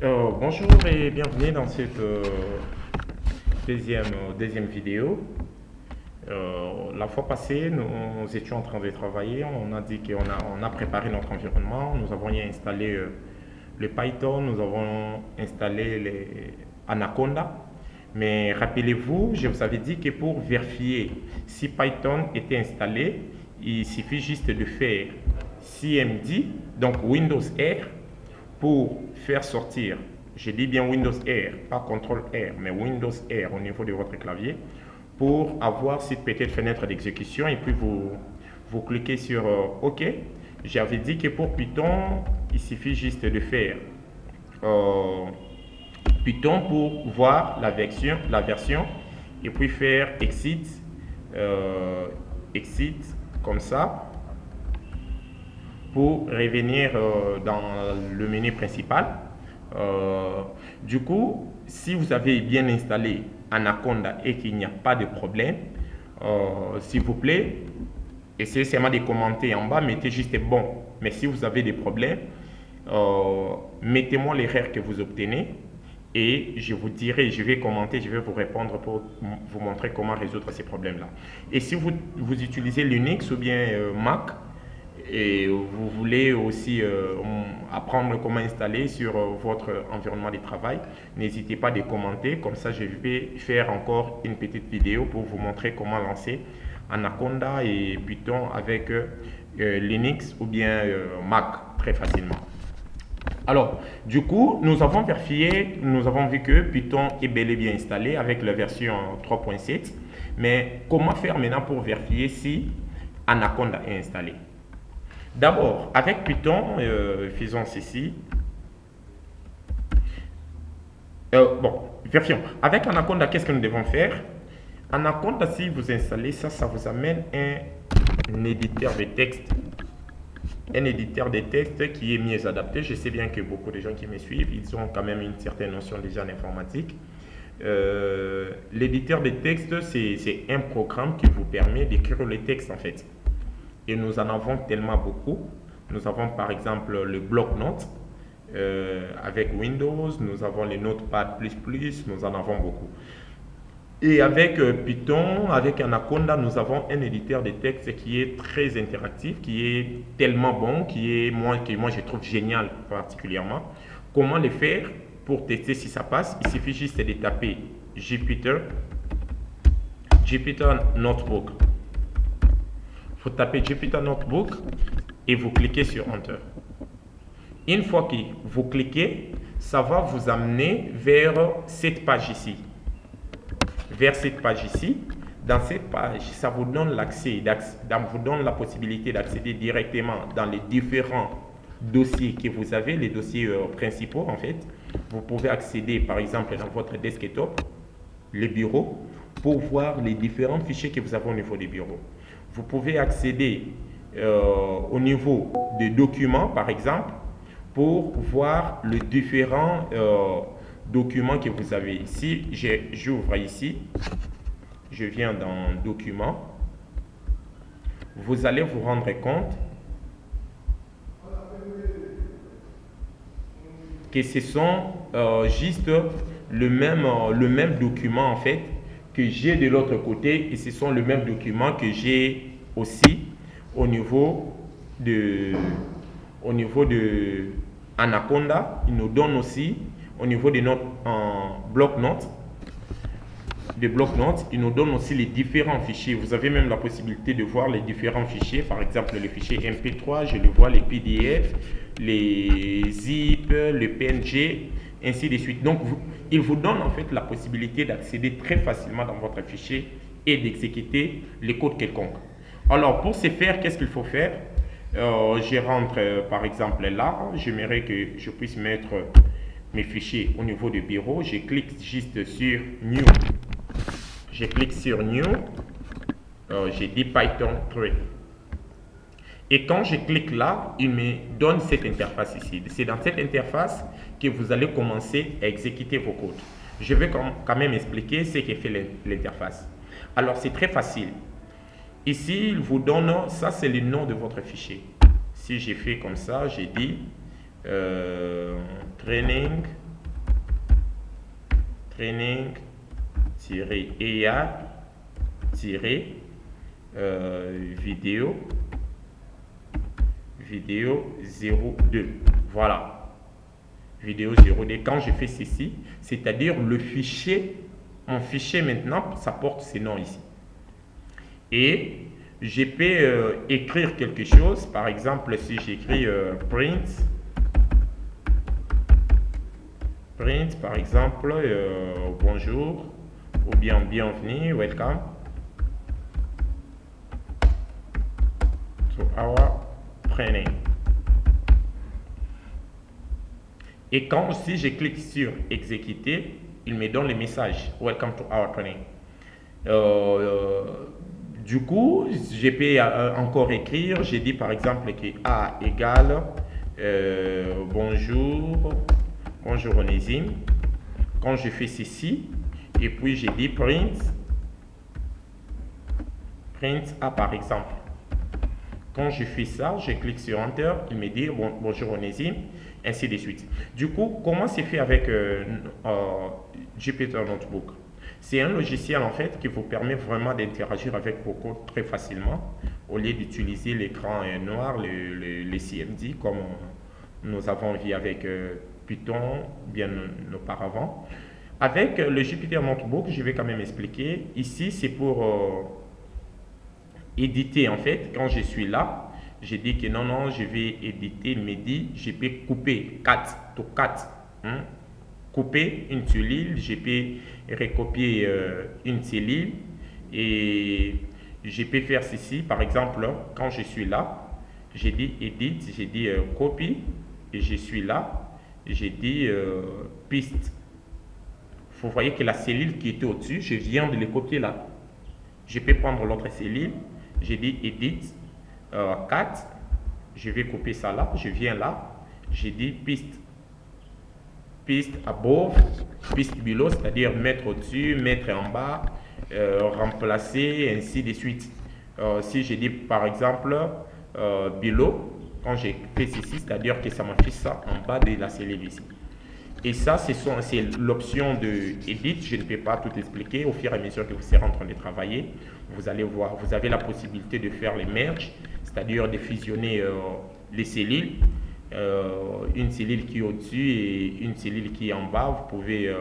Bonjour et bienvenue dans cette deuxième vidéo. La fois passée, nous étions en train de travailler. On a dit qu'on a préparé notre environnement. Nous avons y installé le Python, nous avons installé les Anaconda. Mais rappelez-vous, je vous avais dit que pour vérifier si Python était installé, il suffit juste de faire cmd, donc Windows R, pour faire sortir, je dis bien Windows R, pas CTRL R, mais Windows R au niveau de votre clavier, pour avoir cette petite fenêtre d'exécution et puis vous cliquez sur OK. J'avais dit que pour Python, il suffit juste de faire Python pour voir la version et puis faire exit comme ça pour revenir dans le menu principal. Du coup, si vous avez bien installé Anaconda et qu'il n'y a pas de problème, s'il vous plaît, essayez seulement de commenter en bas, mettez juste bon. Mais si vous avez des problèmes, mettez-moi l'erreur que vous obtenez et je vous dirai, je vais commenter, je vais vous répondre pour vous montrer comment résoudre ces problèmes-là. Et si vous utilisez Linux ou bien Mac, et vous voulez aussi apprendre comment installer sur votre environnement de travail, n'hésitez pas à commenter, comme ça je vais faire encore une petite vidéo pour vous montrer comment lancer Anaconda et Python avec Linux ou bien Mac très facilement. Alors, du coup, nous avons vérifié, nous avons vu que Python est bel et bien installé avec la version 3.7, mais comment faire maintenant pour vérifier si Anaconda est installé? D'abord, avec Python, faisons ceci. Vérifions. Avec Anaconda, qu'est-ce que nous devons faire? Anaconda, si vous installez ça, ça vous amène un éditeur de texte. Un éditeur de texte qui est mieux adapté. Je sais bien que beaucoup de gens qui me suivent, ils ont quand même une certaine notion déjà en informatique. L'éditeur de texte, c'est un programme qui vous permet d'écrire les textes en fait. Et nous en avons tellement beaucoup. Nous avons par exemple le bloc-notes avec Windows, nous avons les Notepad++, nous en avons beaucoup. Et avec Python, avec Anaconda, nous avons un éditeur de texte qui est très interactif, qui est tellement bon, que moi je trouve génial particulièrement. Comment le faire pour tester si ça passe? Il suffit juste de taper Jupyter Notebook. Vous tapez Jupyter Notebook et vous cliquez sur Enter. Une fois que vous cliquez, ça va vous amener vers cette page ici. Vers cette page ici. Dans cette page, ça vous donne vous donne la possibilité d'accéder directement dans les différents dossiers que vous avez, les dossiers principaux en fait. Vous pouvez accéder par exemple dans votre desktop, le bureau, pour voir les différents fichiers que vous avez au niveau du bureau. Vous pouvez accéder au niveau des documents, par exemple, pour voir les différents documents que vous avez. Si j'ouvre ici, je viens dans Documents, vous allez vous rendre compte que ce sont juste le même document en fait que j'ai de l'autre côté et ce sont le même document que j'ai aussi au niveau de Anaconda. Il nous donne aussi au niveau de notre bloc-notes, il nous donne aussi les différents fichiers. Vous avez même la possibilité de voir les différents fichiers. Par exemple, le fichier MP3, je le vois, les PDF, les zip, le PNG, ainsi de suite. Donc, il vous donne en fait la possibilité d'accéder très facilement dans votre fichier et d'exécuter les codes quelconques. Alors, pour ce faire, qu'est-ce qu'il faut faire? Je rentre par exemple là, j'aimerais que je puisse mettre mes fichiers au niveau du bureau. Je clique juste sur New. Je clique sur New. J'ai dit Python 3. Et quand je clique là, il me donne cette interface ici. C'est dans cette interface que vous allez commencer à exécuter vos codes. Je vais quand même expliquer ce que fait l'interface. Alors, c'est très facile. Ici, il vous donne, ça c'est le nom de votre fichier. Si j'ai fait comme ça, j'ai dit training training-AI-vidéo 02. Voilà, vidéo 02. Quand je fais ceci, c'est-à-dire le fichier, mon fichier maintenant, ça porte ces noms ici. Et je peux écrire quelque chose. Par exemple, si j'écris print, par exemple, bonjour, ou bien bienvenue, welcome to our training. Et quand si je clique sur exécuter, il me donne le message welcome to our training. Du coup, je peux encore écrire. J'ai dit par exemple que A égale bonjour Onésime. Quand je fais ceci, et puis j'ai dit print A par exemple. Quand je fais ça, je clique sur Enter, il me dit bonjour Onésime, ainsi de suite. Du coup, comment c'est fait avec Jupyter Notebook? C'est un logiciel en fait qui vous permet vraiment d'interagir avec vos codes très facilement au lieu d'utiliser l'écran noir, les CMD comme nous avons vu avec Python bien auparavant. Avec le Jupyter Notebook, je vais quand même expliquer. Ici, c'est pour éditer en fait. Quand je suis là, j'ai dit que non, je vais éditer. Il me dit, je peux couper 4 to 4. Couper une cellule, je peux recopier une cellule et je peux faire ceci. Par exemple, quand je suis là, j'ai dit edit, j'ai dit copy et je suis là, j'ai dit piste. Vous voyez que la cellule qui était au-dessus, je viens de les copier là. Je peux prendre l'autre cellule, j'ai dit edit 4, je vais copier ça là, je viens là, j'ai dit piste above, piste below, c'est-à-dire mettre au-dessus, mettre en bas, remplacer, ainsi de suite. Si je dis par exemple below, quand j'ai fait ceci, c'est-à-dire que ça m'affiche ça en bas de la cellule ici. Et ça, c'est l'option de edit. Je ne peux pas tout expliquer. Au fur et à mesure que vous serez en train de travailler, vous allez voir, vous avez la possibilité de faire les merges, c'est-à-dire de fusionner les cellules. Une cellule qui est au-dessus et une cellule qui est en bas, vous pouvez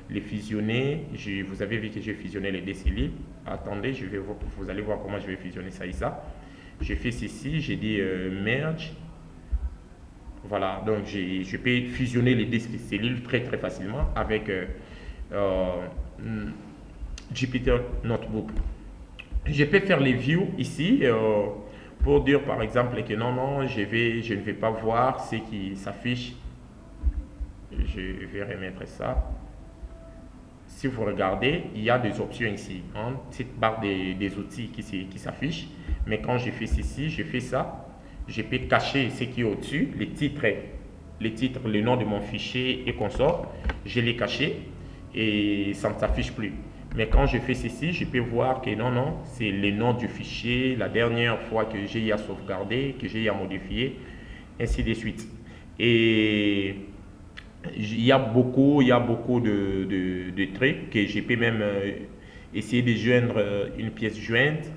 les fusionner. Vous avez vu que j'ai fusionné les deux cellules. Attendez, vous allez voir comment je vais fusionner ça et ça. J'ai fait ceci, j'ai dit merge. Voilà, donc je peux fusionner les deux cellules très facilement avec Jupyter Notebook. Je peux faire les views ici pour dire par exemple que non, je ne vais pas voir ce qui s'affiche. Je vais remettre ça. Si vous regardez, il y a des options ici, hein, cette barre des outils qui s'affiche. Mais quand je fais ceci, je fais ça, je peux cacher ce qui est au-dessus, les titres, le nom de mon fichier et consort, je l'ai caché et ça ne s'affiche plus. Mais quand je fais ceci, je peux voir que non, c'est le nom du fichier, la dernière fois que j'ai à sauvegarder, que j'ai à modifier, ainsi de suite. Et il y a beaucoup de trucs que je peux même essayer de joindre une pièce jointe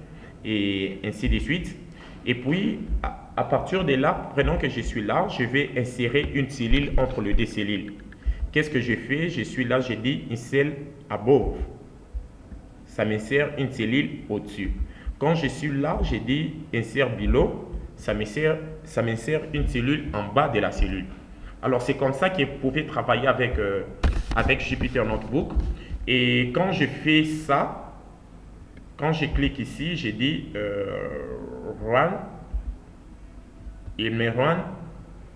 et ainsi de suite. Et puis, à partir de là, prenons que je suis là, je vais insérer une cellule entre les deux cellules. Qu'est-ce que je fais? Je suis là, j'ai dit insert above. Ça m'insère une cellule au-dessus. Quand je suis là, j'ai dit insert below. Ça m'insère une cellule en bas de la cellule. Alors, c'est comme ça que vous pouvez travailler avec Jupyter Notebook. Et quand je fais ça, quand je clique ici, j'ai dit run. Il me run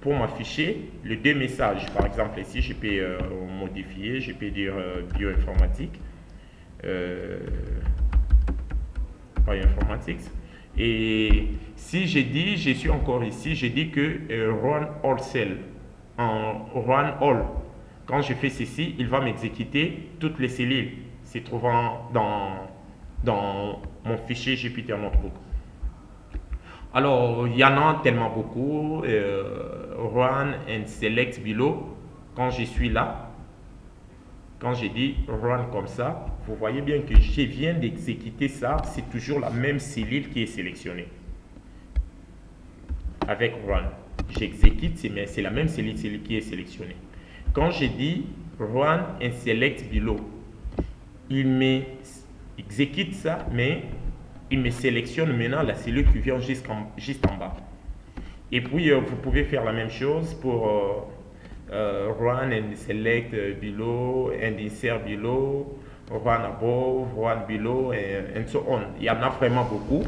pour m'afficher les deux messages. Par exemple, ici, je peux modifier, je peux dire bioinformatique. Bioinformatics. Et si je dis, je suis encore ici, je dis que run all cell. En run all. Quand je fais ceci, il va m'exécuter toutes les cellules se trouvant dans mon fichier Jupyter Notebook. Alors, il y en a tellement beaucoup. Run and select below. Quand je suis là, Quand j'ai dit run comme ça, vous voyez bien que je viens d'exécuter ça, c'est toujours la même cellule qui est sélectionnée. Avec run, j'exécute, mais c'est la même cellule qui est sélectionnée. Quand j'ai dit run and select below, il m'exécute ça, mais il me sélectionne maintenant la cellule qui vient juste en bas. Et puis, vous pouvez faire la même chose pour run and select below and insert below, run above, run below, and so on. Il y en a vraiment beaucoup.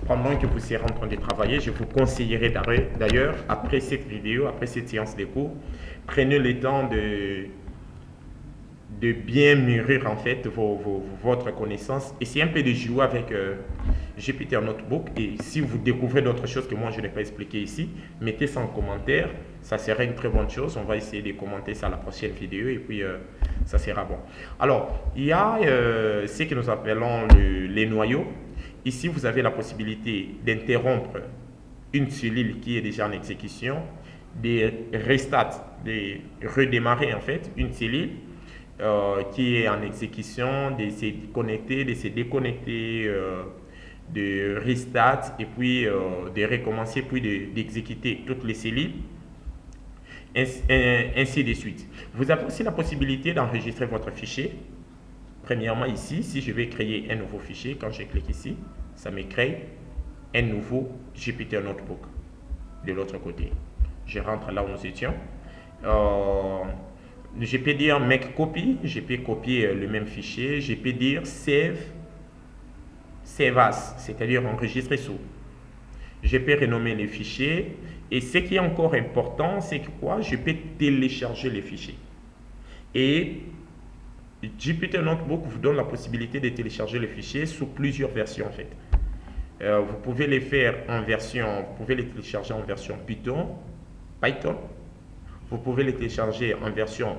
Pendant que vous serez en train de travailler, je vous conseillerais d'ailleurs, après cette vidéo, après cette séance de cours, prenez le temps de bien mûrir en fait votre connaissance. Essayez un peu de jouer avec Jupyter Notebook, et si vous découvrez d'autres choses que moi je n'ai pas expliqué ici, mettez ça en commentaire, ça serait une très bonne chose. On va essayer de commenter ça à la prochaine vidéo, et puis ça sera bon. Alors, il y a ce que nous appelons les noyaux. Ici, vous avez la possibilité d'interrompre une cellule qui est déjà en exécution, de restart, de redémarrer en fait une cellule qui est en exécution, de se connecter, de se déconnecter, de restart, et puis de recommencer, puis d'exécuter toutes les cellules, ainsi de suite. Vous avez aussi la possibilité d'enregistrer votre fichier. Premièrement ici, si je vais créer un nouveau fichier, quand je clique ici, ça me crée un nouveau Jupyter Notebook. De l'autre côté, je rentre là où nous étions. Je peux dire make copy, je peux copier le même fichier. Je peux dire save as, c'est-à-dire enregistrer sous. Je peux renommer les fichiers. Et ce qui est encore important, c'est que quoi? Je peux télécharger les fichiers. Et Jupyter Notebook vous donne la possibilité de télécharger les fichiers sous plusieurs versions en fait. Vous pouvez les faire en version, vous pouvez les télécharger en version Python. Vous pouvez les télécharger en version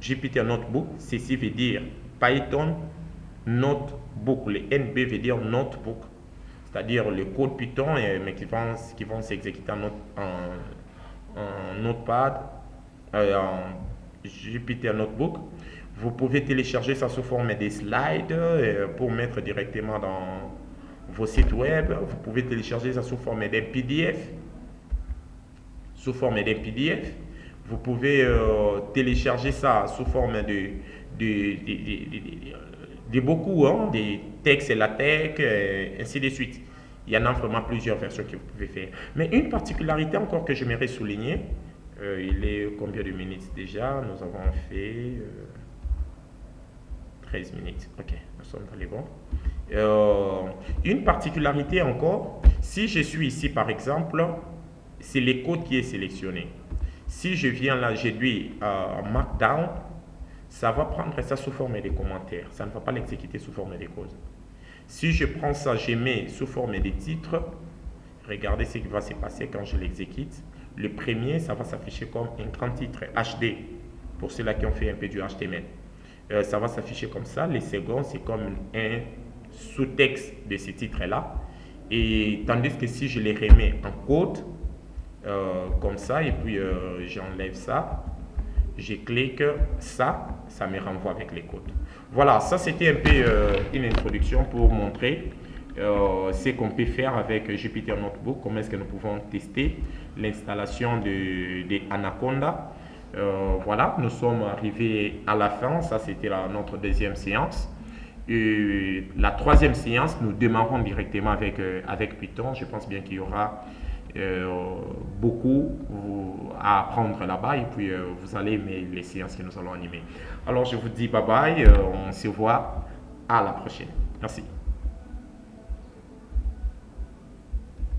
Jupyter Notebook. Ceci veut dire Python Notebook. Le NB veut dire Notebook, c'est-à-dire le code Python, mais qui vont s'exécuter en Notepad, en Jupyter Notebook. Vous pouvez télécharger ça sous forme de slides pour mettre directement dans vos sites web. Vous pouvez télécharger ça sous forme d'un PDF. Vous pouvez télécharger ça sous forme de beaucoup, hein, des textes et LaTeX, ainsi de suite. Il y en a vraiment plusieurs versions que vous pouvez faire. Mais une particularité encore que j'aimerais souligner, il est combien de minutes déjà? Nous avons fait 13 minutes. Ok, nous sommes dans les bons. Une particularité encore, si je suis ici par exemple, c'est le code qui est sélectionné. Si je viens là, j'ai dit Markdown, ça va prendre ça sous forme de commentaires. Ça ne va pas l'exécuter sous forme de code. Si je prends ça, je mets sous forme de titre, regardez ce qui va se passer quand je l'exécute. Le premier, ça va s'afficher comme un grand titre HD, pour ceux-là qui ont fait un peu du HTML. Ça va s'afficher comme ça. Les seconds, c'est comme un sous-texte de ce titre-là. Et tandis que si je les remets en code, comme ça, et puis j'enlève ça, je clique ça me renvoie avec les codes. Voilà, ça c'était un peu une introduction pour montrer ce qu'on peut faire avec Jupyter Notebook, comment est-ce que nous pouvons tester l'installation de Anaconda. Voilà, nous sommes arrivés à la fin. Ça c'était notre deuxième séance. Et la troisième séance, nous démarrons directement avec Python. Je pense bien qu'il y aura beaucoup à apprendre là-bas, et puis vous allez aimer les séances que nous allons animer. Alors je vous dis bye bye, on se voit à la prochaine. Merci.